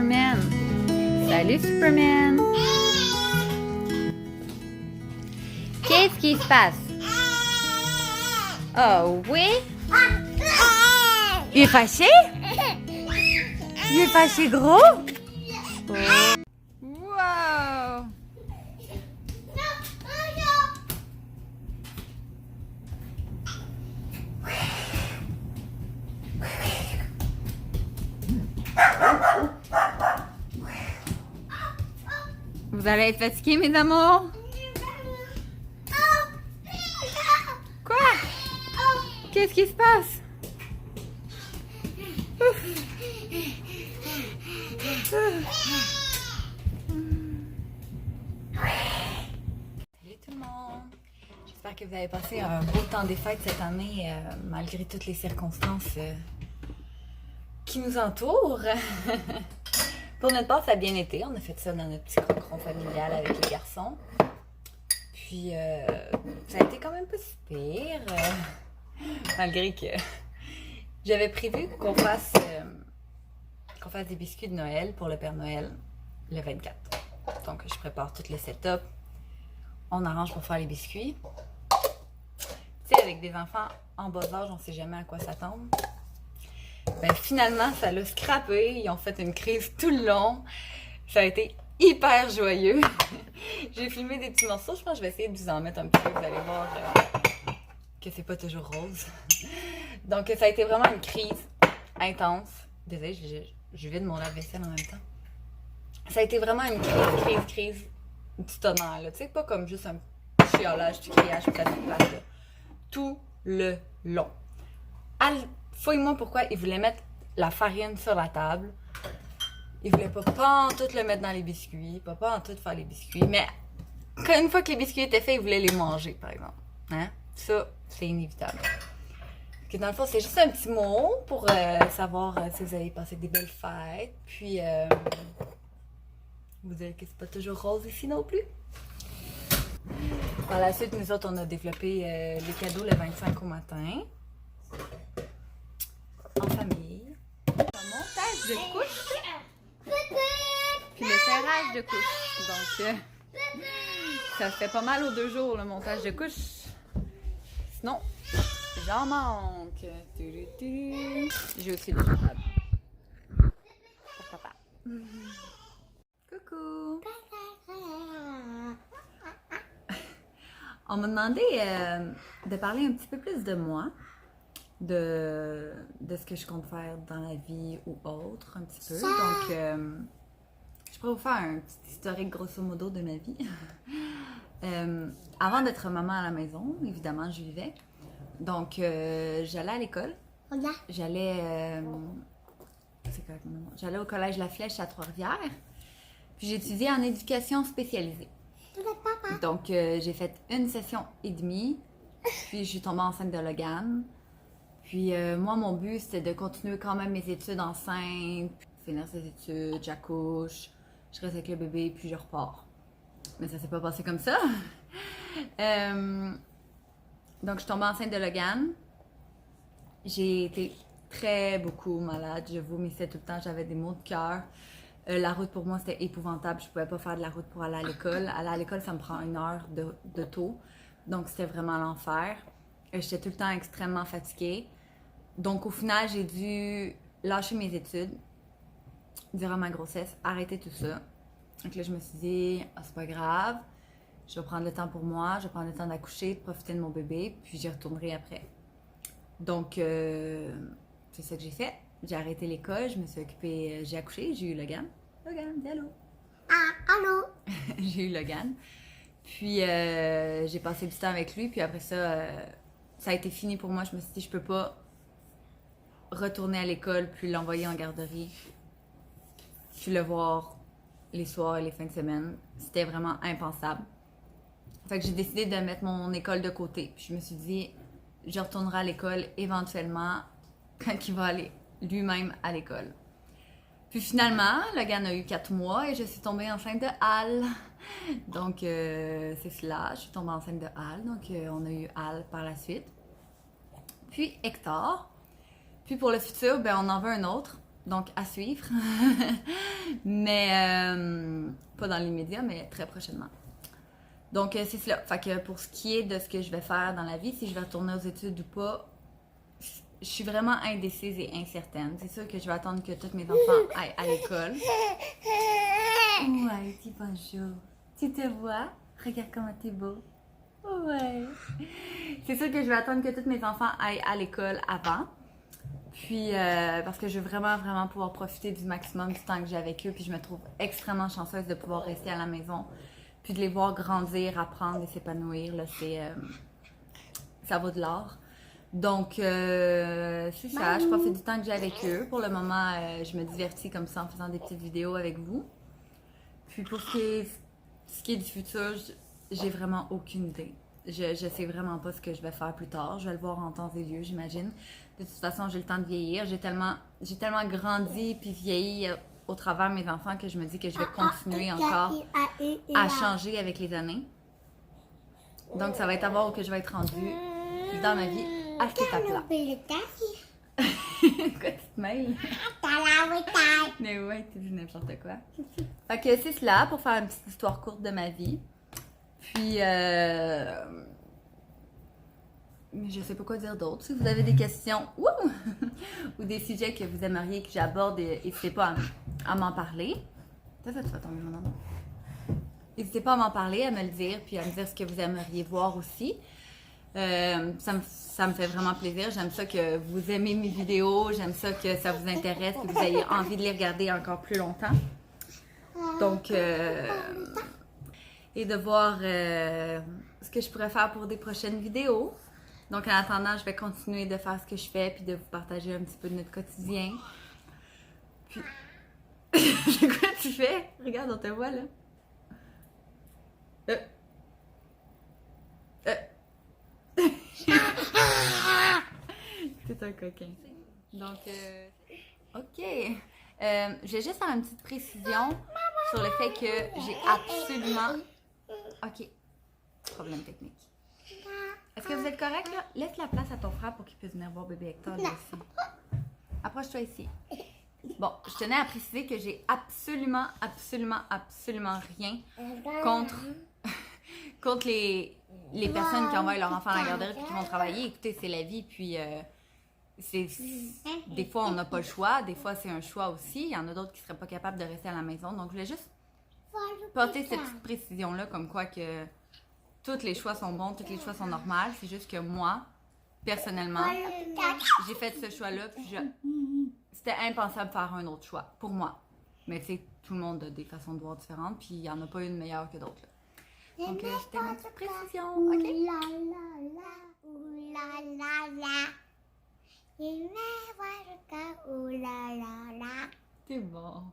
Superman. Salut Superman. Qu'est-ce qui se passe? Oh oui? Il est fâché? Il est fâché gros? Wow! Vous allez être fatigués, mes amours? Quoi? Qu'est-ce qui se passe? Salut tout le monde! J'espère que vous avez passé un beau temps des fêtes cette année, malgré toutes les circonstances qui nous entourent. Pour notre part, ça a bien été. On a fait ça dans notre petit cocon familial avec les garçons. Puis, ça a été quand même pas si pire. Malgré que j'avais prévu qu'on fasse des biscuits de Noël pour le Père Noël le 24. Donc, je prépare tout le setup. On arrange pour faire les biscuits. Tu sais, avec des enfants en bas âge, on ne sait jamais à quoi s'attendre. Ben, finalement, ça l'a scrappé. Ils ont fait une crise tout le long. Ça a été hyper joyeux. J'ai filmé des petits morceaux. Je pense que je vais essayer de vous en mettre un petit peu. Vous allez voir que c'est pas toujours rose. Donc, ça a été vraiment une crise intense. Désolée, je vide mon lave-vaisselle en même temps. Ça a été vraiment une crise du tonnerre. Tu sais, pas comme juste un chiolage, du criage, puis ça se place là. Tout le long. Fouille-moi pourquoi ils voulaient mettre la farine sur la table. Ils voulaient pas en tout le mettre dans les biscuits, pas en tout faire les biscuits, mais une fois que les biscuits étaient faits, ils voulaient les manger, par exemple. Hein? Ça, c'est inévitable. Que dans le fond, c'est juste un petit mot pour savoir si vous avez passé des belles fêtes. Puis, vous dire que c'est pas toujours rose ici non plus. Par la suite, nous autres, on a développé les cadeaux le 25 au matin. En famille. Le montage de couches. Puis le serrage de couches. Donc, ça fait pas mal aux 2 jours, le montage de couches. Sinon, j'en manque. J'ai aussi le journal. Pour papa. Coucou. On m'a demandé de parler un petit peu plus de moi. De ce que je compte faire dans la vie ou autre, un petit peu. Donc, je pourrais vous faire un petit historique grosso modo de ma vie. Avant d'être maman à la maison, évidemment, je vivais. Donc, j'allais à l'école. J'allais au collège La Flèche à Trois-Rivières. Puis j'étudiais en éducation spécialisée. Donc, j'ai fait 1 session et demie. Puis, je suis tombée enceinte de Logan. Puis moi, mon but, c'était de continuer quand même mes études enceinte, finir ses études, j'accouche, je reste avec le bébé, puis je repars. Mais ça s'est pas passé comme ça. Donc, je suis tombée enceinte de Logan. J'ai été beaucoup malade. Je vomissais tout le temps, j'avais des maux de cœur. La route pour moi, c'était épouvantable. Je pouvais pas faire de la route pour aller à l'école. Aller à l'école, ça me prend 1 heure de tôt. Donc, c'était vraiment l'enfer. J'étais tout le temps extrêmement fatiguée. Donc, au final, j'ai dû lâcher mes études durant ma grossesse, arrêter tout ça. Donc là, je me suis dit, c'est pas grave, je vais prendre le temps pour moi, je vais prendre le temps d'accoucher, de profiter de mon bébé, puis j'y retournerai après. Donc, c'est ça que j'ai fait. J'ai arrêté l'école, je me suis occupée, j'ai accouché, j'ai eu Logan. Logan, dis allô. Ah, allô? J'ai eu Logan. Puis, j'ai passé du temps avec lui, puis après ça, ça a été fini pour moi. Je me suis dit, je peux pas retourner à l'école, puis l'envoyer en garderie, puis le voir les soirs et les fins de semaine. C'était vraiment impensable. Fait que j'ai décidé de mettre mon école de côté. Puis je me suis dit, je retournerai à l'école éventuellement quand il va aller lui-même à l'école. Puis finalement, Logan a eu 4 mois et je suis tombée enceinte de Al. Donc, c'est cela, je suis tombée enceinte de Al. Donc, on a eu Al par la suite. Puis Hector. Puis pour le futur, ben, on en veut un autre. Donc, à suivre. Mais pas dans l'immédiat, mais très prochainement. Donc, c'est cela. Fait que pour ce qui est de ce que je vais faire dans la vie, si je vais retourner aux études ou pas, je suis vraiment indécise et incertaine. C'est sûr que je vais attendre que tous mes enfants aillent à l'école. Ouais, dis bonjour. Tu te vois? Regarde comment t'es beau. Ouais. C'est sûr que je vais attendre que tous mes enfants aillent à l'école avant. Puis, parce que je veux vraiment, vraiment pouvoir profiter du maximum du temps que j'ai avec eux. Puis, je me trouve extrêmement chanceuse de pouvoir rester à la maison. Puis, de les voir grandir, apprendre et s'épanouir. Là, ça vaut de l'or. Donc, c'est ça. Je profite du temps que j'ai avec eux. Pour le moment, je me divertis comme ça en faisant des petites vidéos avec vous. Puis, pour ce qui est du futur, j'ai vraiment aucune idée. Je sais vraiment pas ce que je vais faire plus tard. Je vais le voir en temps et lieu, j'imagine. De toute façon, j'ai le temps de vieillir. J'ai tellement grandi puis vieilli au travers de mes enfants que je me dis que je vais continuer encore à changer avec les années. Donc, ça va être à voir où que je vais être rendue dans ma vie à cette étape-là. Quoi, tu te mêles? Mais ouais, tu dis n'importe quoi. Fait que c'est cela pour faire une petite histoire courte de ma vie. Puis, je sais pas quoi dire d'autre. Si vous avez des questions ou des sujets que vous aimeriez que j'aborde, n'hésitez pas à m'en parler. Ça tu vas tomber mon amour. N'hésitez pas à m'en parler, à me le dire, puis à me dire ce que vous aimeriez voir aussi. Ça me fait vraiment plaisir. J'aime ça que vous aimez mes vidéos. J'aime ça que ça vous intéresse, que vous ayez envie de les regarder encore plus longtemps. Donc, et de voir ce que je pourrais faire pour des prochaines vidéos. Donc, en attendant, je vais continuer de faire ce que je fais puis de vous partager un petit peu de notre quotidien. Puis, quoi tu fais? Regarde, on te voit là. C'est un coquin. Donc, ok. Je vais juste faire une petite précision sur le fait que j'ai absolument... Ok. Problème technique. Est-ce que vous êtes correct là? Laisse la place à ton frère pour qu'il puisse venir voir bébé Hector lui aussi. Approche-toi ici. Bon, je tenais à préciser que j'ai absolument rien contre les personnes qui envoient leur enfant à la garderie et qui vont travailler. Écoutez, c'est la vie, puis des fois on n'a pas le choix, des fois c'est un choix aussi. Il y en a d'autres qui ne seraient pas capables de rester à la maison. Donc je voulais juste porter cette petite précision-là, comme quoi que tous les choix sont bons, tous les choix sont normaux. C'est juste que moi, personnellement, j'ai fait ce choix-là, puis c'était impensable de faire un autre choix, pour moi. Mais tu sais, tout le monde a des façons de voir différentes, puis il n'y en a pas une meilleure que d'autres. Donc, c'était ma petite précision, ok? C'est bon.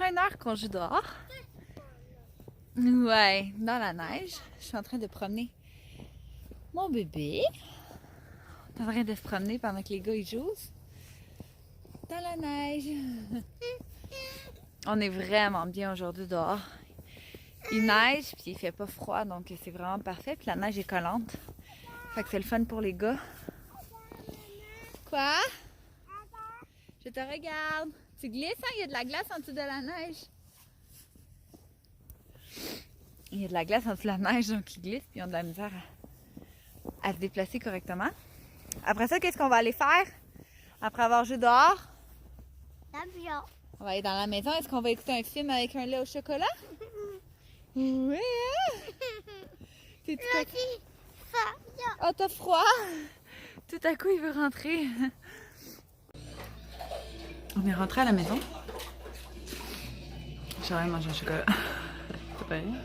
1 heure qu'on joue dehors. Ouais, dans la neige. Je suis en train de promener mon bébé. On est en train de se promener pendant que les gars ils jouent. Dans la neige. On est vraiment bien aujourd'hui dehors. Il neige, puis il fait pas froid, donc c'est vraiment parfait. Puis la neige est collante. Fait que c'est le fun pour les gars. Quoi? Je te regarde. Tu glisses, hein? Il y a de la glace en dessous de la neige. Il y a de la glace en dessous de la neige, donc ils glissent, puis ils ont de la misère à se déplacer correctement. Après ça, qu'est-ce qu'on va aller faire? Après avoir joué dehors? L'avion. On va aller dans la maison. Est-ce qu'on va écouter un film avec un lait au chocolat? Oui, hein? T'es tout à coup... Oh, t'as froid? Tout à coup, il veut rentrer. On est rentré à la maison. J'aurais mangé un chocolat. C'est pas rien.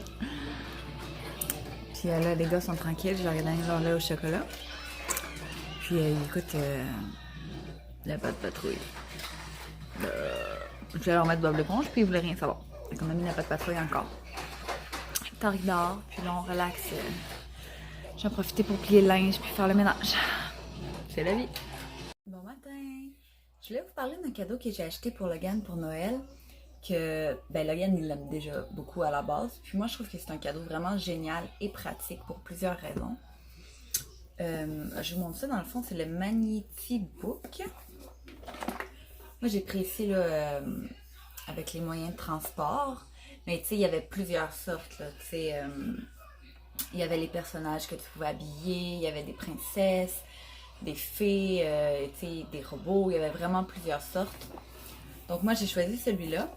Puis là, les gars sont tranquilles. Je leur ai donné leur lait au chocolat. Puis écoute, il n'y a pas de patrouille. Je vais leur mettre Bob l'éponge, puis ils voulaient rien savoir. Donc on a mis la pas de patrouille encore. Tard il dort, puis là on relaxe. J'en profite pour plier le linge puis faire le ménage. C'est la vie. Bon matin! Je voulais vous parler d'un cadeau que j'ai acheté pour Logan pour Noël. Que Logan il l'aime déjà beaucoup à la base. Puis moi je trouve que c'est un cadeau vraiment génial et pratique pour plusieurs raisons. Je vous montre ça dans le fond, c'est le Magnetti Book. Moi j'ai pris ici là, avec les moyens de transport. Mais tu sais, il y avait plusieurs sortes. Là, il y avait les personnages que tu pouvais habiller, il y avait des princesses, des fées, des robots. Il y avait vraiment plusieurs sortes. Donc moi j'ai choisi celui-là.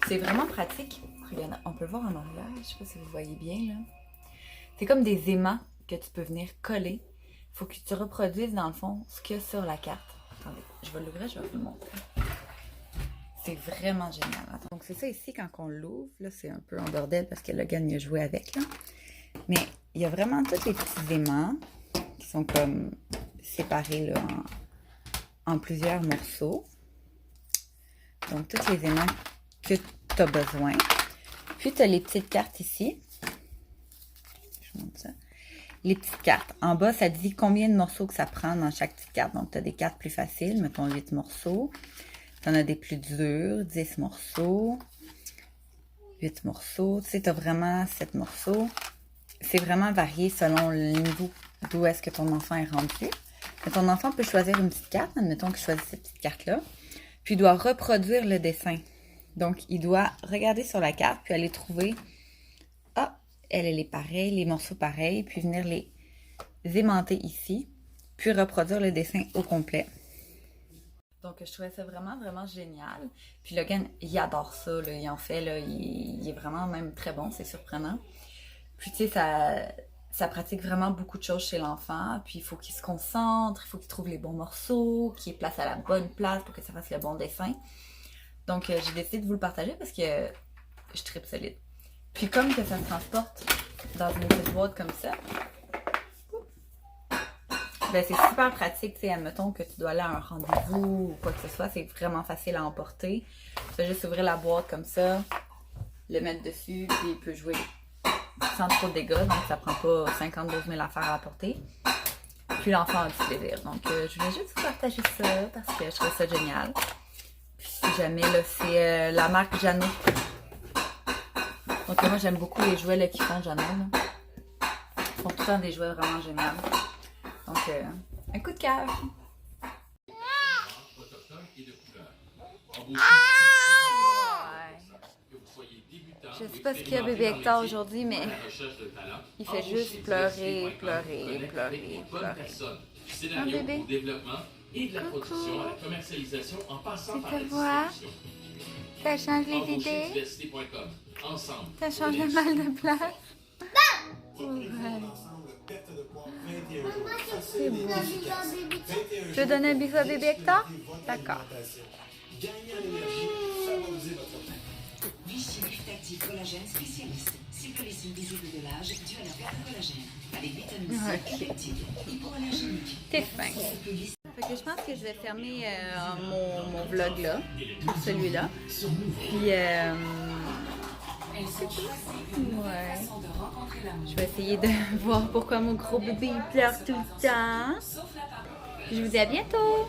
C'est vraiment pratique. Regardez, on peut le voir en arrière. Je sais pas si vous voyez bien là. C'est comme des aimants que tu peux venir coller. Il faut que tu reproduises dans le fond ce qu'il y a sur la carte. Attendez, je vais l'ouvrir, je vais vous le montrer. C'est vraiment génial. Attends. Donc c'est ça ici quand on l'ouvre. Là c'est un peu en bordel parce que Logan y a joué avec. Là. Mais il y a vraiment tous les petits aimants qui sont comme séparés là, en plusieurs morceaux. Donc tous les aimants que tu as besoin. Puis tu as les petites cartes ici. Je vous montre ça. Les petites cartes. En bas, ça dit combien de morceaux que ça prend dans chaque petite carte. Donc, tu as des cartes plus faciles, mettons 8 morceaux. Tu en as des plus durs, 10 morceaux, 8 morceaux. Tu sais, tu as vraiment 7 morceaux. C'est vraiment varié selon le niveau d'où est-ce que ton enfant est rendu. Mais ton enfant peut choisir une petite carte. Admettons qu'il choisit cette petite carte-là. Puis, il doit reproduire le dessin. Donc, il doit regarder sur la carte, puis aller trouver... Ah! Elle est pareille, les morceaux pareils, puis venir les aimanter ici, puis reproduire le dessin au complet. Donc, je trouvais ça vraiment, vraiment génial. Puis Logan, il adore ça, là, il en fait, là, il est vraiment même très bon, c'est surprenant. Puis, tu sais, ça pratique vraiment beaucoup de choses chez l'enfant, puis il faut qu'il se concentre, il faut qu'il trouve les bons morceaux, qu'il les place à la bonne place pour que ça fasse le bon dessin. Donc, j'ai décidé de vous le partager parce que je tripe solide. Puis comme que ça se transporte dans une petite boîte comme ça, ben c'est super pratique, tu sais, admettons que tu dois aller à un rendez-vous ou quoi que ce soit, c'est vraiment facile à emporter. Tu fais juste ouvrir la boîte comme ça, le mettre dessus, puis il peut jouer sans trop de dégâts, donc ça prend pas 52 000 affaires à apporter. Puis l'enfant a du plaisir. Donc je voulais juste vous partager ça parce que je trouve ça génial. Puis si jamais, là, c'est la marque Jeannot. Donc moi j'aime beaucoup les jouets là, qui font Jeannot. Ils font tout le temps des jouets vraiment géniaux. Donc un coup de cœur. Je sais pas ce qu'il y a bébé Hector aujourd'hui, mais il fait juste pleurer, pleurer, pleurer, pleurer. Un bébé. Coucou. Tu te vois? Ça change les idées? Ça change le mal de place? Ouais. C'est beau. Tu veux donner un bisou à bébé Hector? D'accord. Vichy Active Collagène spécialiste. Cyclolysine visible de l'âge dû à la perte de collagène. Avec vitamine C, peptides, hypoallergénique. T'es fin. Fait que je pense que je vais fermer mon vlog là, celui-là. Puis, ouais. Je vais essayer de voir pourquoi mon gros bébé il pleure tout le temps. Je vous dis à bientôt!